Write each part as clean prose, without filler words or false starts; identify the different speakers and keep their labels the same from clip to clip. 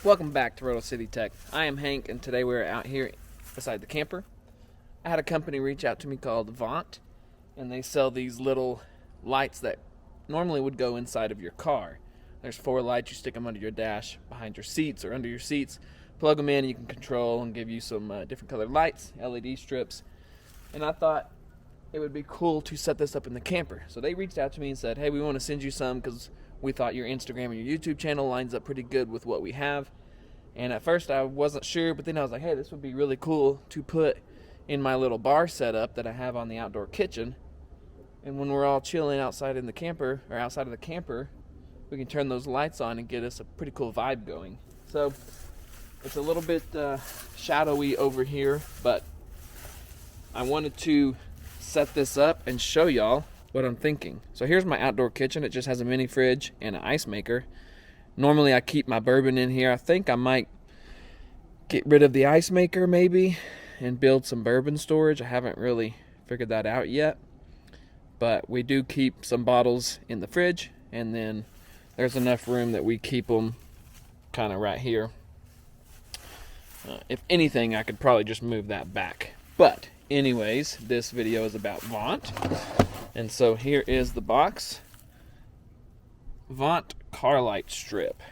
Speaker 1: Welcome back to RotoCityTech. I am Hank, and today we're out here beside the camper. I had a company reach out to me called Vont, and they sell these little lights that normally would go inside of your car. There's 4 lights. You stick them under your dash, behind your seats, or under your seats. Plug them in, and you can control and give you some different colored lights, LED strips. And I thought it would be cool to set this up in the camper. So they reached out to me and said, hey, we want to send you some because we thought your Instagram and your YouTube channel lines up pretty good with what we have. And at first I wasn't sure, but then I was like, hey, this would be really cool to put in my little bar setup that I have on the outdoor kitchen. And when we're all chilling outside in the camper, or outside of the camper, we can turn those lights on and get us a pretty cool vibe going. So it's a little bit shadowy over here, but I wanted to set this up and show y'all what I'm thinking. So here's my outdoor kitchen. It just has a mini fridge and an ice maker. Normally I keep my bourbon in here. I think I might get rid of the ice maker maybe and build some bourbon storage. I haven't really figured that out yet. But we do keep some bottles in the fridge, and then there's enough room that we keep them kind of right here. If anything, I could probably just move that back. But anyways, this video is about Vont. And so here is the box. Vont car light strip.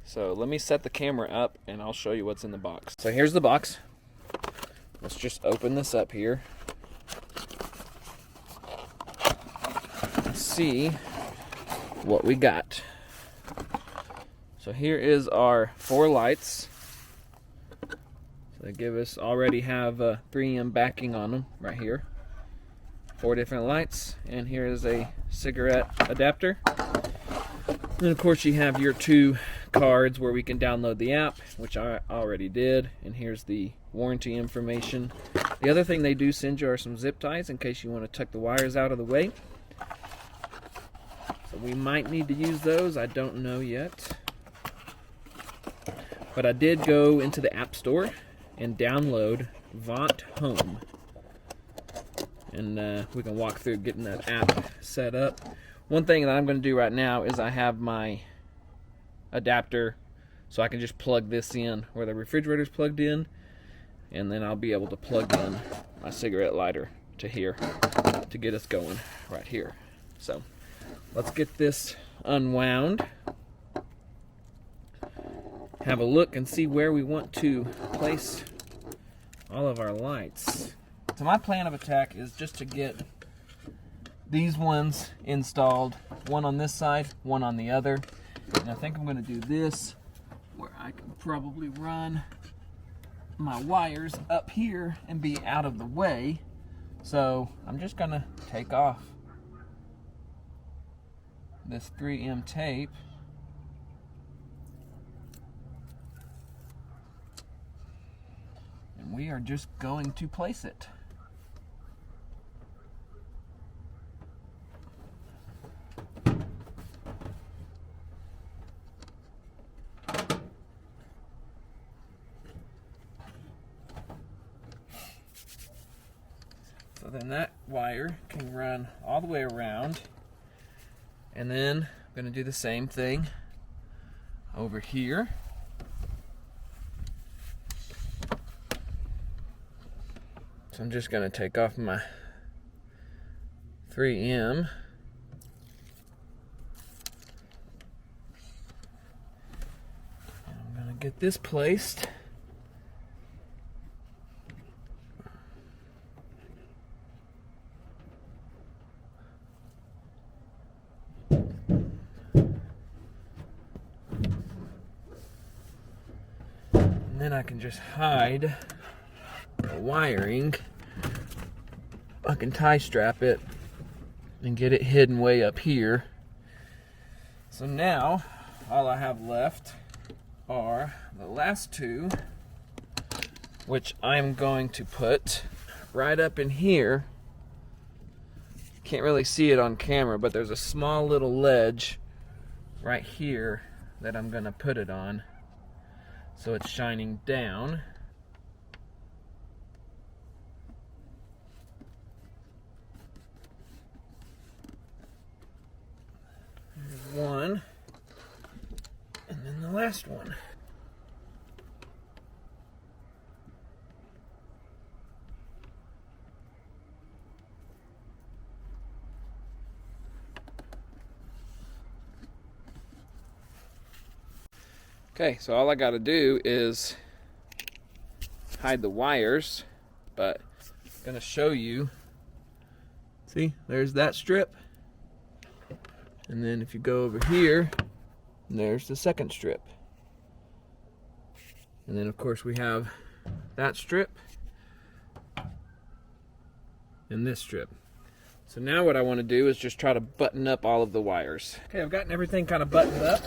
Speaker 1: So let me set the camera up and I'll show you what's in the box. So here's the box. Let's just open this up here. Let's see what we got. So here is our 4 lights. So they already have 3M backing on them right here. 4 different lights, and here is a cigarette adapter. And of course you have your 2 cards where we can download the app, which I already did, and here's the warranty information. The other thing they do send you are some zip ties in case you want to tuck the wires out of the way. So we might need to use those, I don't know yet. But I did go into the App Store and download Vont Home. And we can walk through getting that app set up. One thing that I'm going to do right now is I have my adapter, so I can just plug this in where the refrigerator's plugged in, and then I'll be able to plug in my cigarette lighter to here to get us going right here. So let's get this unwound, have a look and see where we want to place all of our lights. So my plan of attack is just to get these ones installed, one on this side, one on the other. And I think I'm going to do this where I can probably run my wires up here and be out of the way. So I'm just going to take off this 3M tape. And we are just going to place it. So then that wire can run all the way around, and then I'm going to do the same thing over here. So I'm just going to take off my 3M. I'm going to get this placed. And then I can just hide the wiring. I can tie strap it and get it hidden way up here. So now all I have left are the last 2, which I'm going to put right up in here. Can't really see it on camera, but there's a small little ledge right here that I'm going to put it on, so it's shining down. There's one, and then the last one. Okay, so all I got to do is hide the wires, but I'm going to show you. See, there's that strip. And then if you go over here, there's the second strip. And then of course we have that strip and this strip. So now what I want to do is just try to button up all of the wires. Okay, I've gotten everything kind of buttoned up.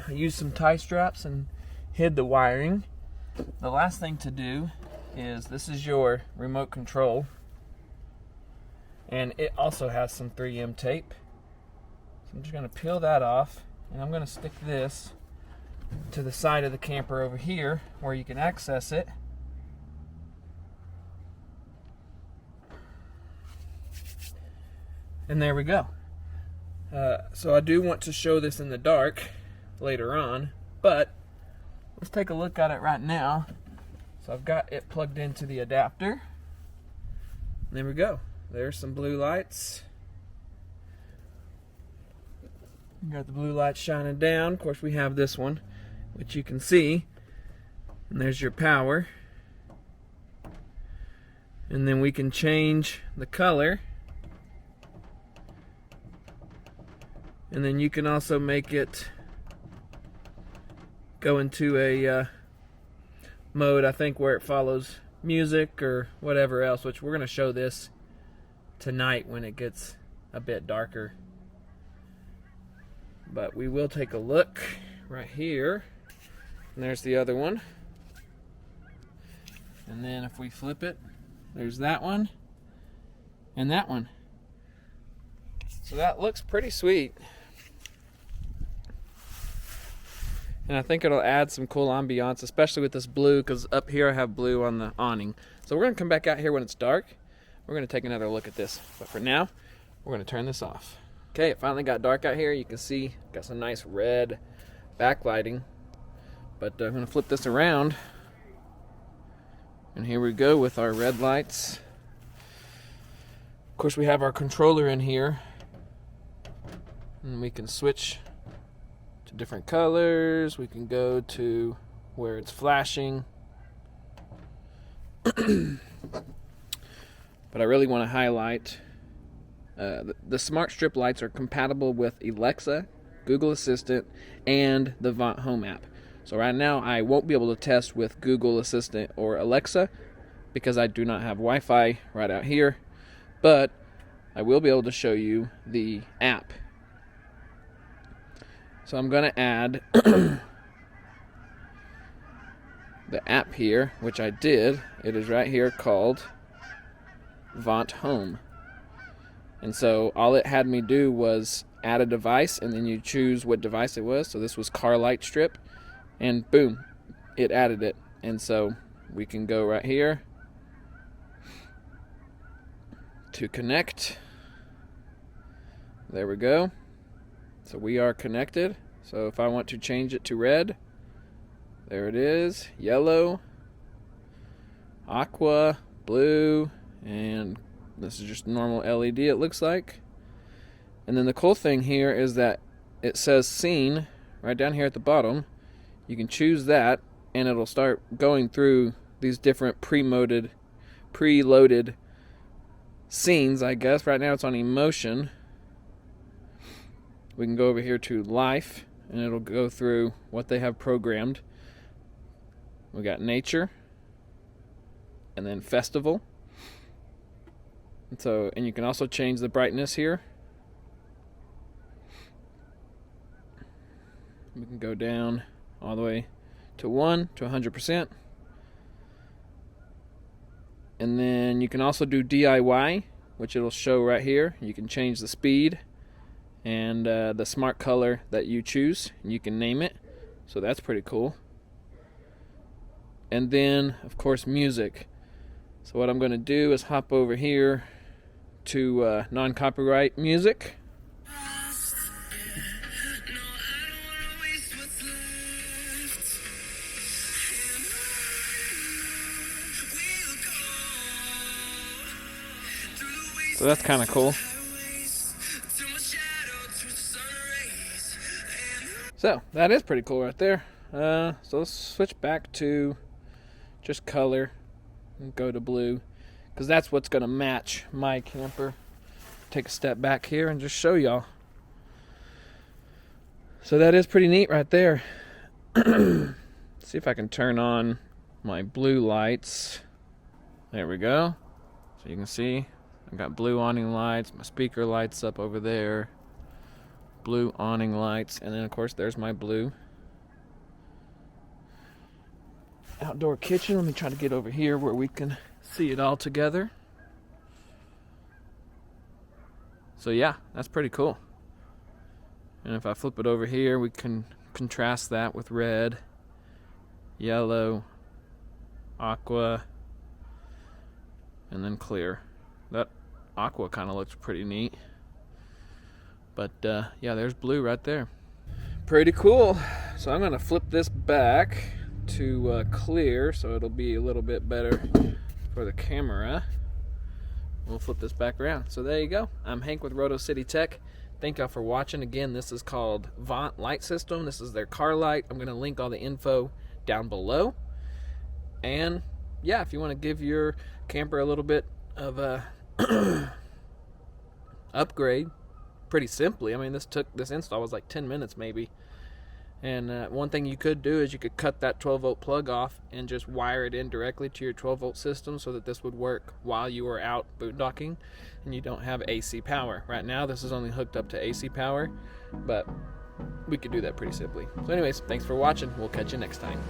Speaker 1: I used some tie straps and hid the wiring. The last thing to do is, this is your remote control, and it also has some 3M tape. So I'm just going to peel that off, and I'm going to stick this to the side of the camper over here where you can access it. And there we go. So I do want to show this in the dark later on, but let's take a look at it right now. So I've got it plugged into the adapter. And there we go. There's some blue lights. You got the blue lights shining down. Of course, we have this one, which you can see. And there's your power. And then we can change the color. And then you can also make it go into a mode, I think, where it follows music or whatever else, which we're going to show this tonight when it gets a bit darker. But we will take a look right here. And there's the other one. And then if we flip it, there's that one and that one. So that looks pretty sweet. And I think it'll add some cool ambiance, especially with this blue, because up here I have blue on the awning. So we're going to come back out here when it's dark. We're going to take another look at this. But for now, we're going to turn this off. Okay, it finally got dark out here. You can see got some nice red backlighting. But I'm going to flip this around. And here we go with our red lights. Of course, we have our controller in here. And we can switch to different colors. We can go to where it's flashing. But I really want to highlight the smart strip lights are compatible with Alexa, Google Assistant, and the Vont Home app. So right now I won't be able to test with Google Assistant or Alexa because I do not have Wi-Fi right out here, but I will be able to show you the app. So I'm going to add the app here, which I did. It is right here called Vont Home. And so all it had me do was add a device, and then you choose what device it was. So this was car light strip, and boom, it added it. And so we can go right here to connect. There we go. So we are connected. So if I want to change it to red, there it is, yellow, aqua, blue, and this is just normal LED, it looks like. And then the cool thing here is that it says scene right down here at the bottom. You can choose that, and it'll start going through these different preloaded scenes, I guess. Right now it's on emotion. We can go over here to life, and it'll go through what they have programmed. We got nature, and then festival. And you can also change the brightness here. We can go down all the way to 1 to 100%. And then you can also do DIY, which it'll show right here. You can change the speed and the smart color that you choose. You can name it. So that's pretty cool. And then, of course, music. So what I'm going to do is hop over here to non-copyright music. So that's kind of cool. So that is pretty cool right there. So let's switch back to just color and go to blue, because that's what's going to match my camper. Take a step back here and just show y'all. So that is pretty neat right there. See if I can turn on my blue lights. There we go. So you can see I've got blue awning lights. My speaker lights up over there. Blue awning lights. And then of course there's my blue outdoor kitchen. Let me try to get over here where we can see it all together. So yeah, that's pretty cool. And if I flip it over here, we can contrast that with red, yellow, aqua, and then clear. That aqua kind of looks pretty neat. But yeah, there's blue right there. Pretty cool. So I'm going to flip this back to clear so it'll be a little bit better for the camera. We'll flip this back around. So there you go. I'm Hank with RotoCityTech. Thank y'all for watching. Again, this is called Vont light system. This is their car light. I'm going to link all the info down below. And yeah, if you want to give your camper a little bit of a upgrade, pretty simply. I mean, this install was like 10 minutes maybe. And one thing you could do is you could cut that 12-volt plug off and just wire it in directly to your 12-volt system so that this would work while you are out boondocking and you don't have AC power. Right now, this is only hooked up to AC power, but we could do that pretty simply. So anyways, thanks for watching. We'll catch you next time.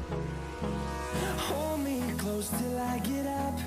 Speaker 1: Hold me close till I get up.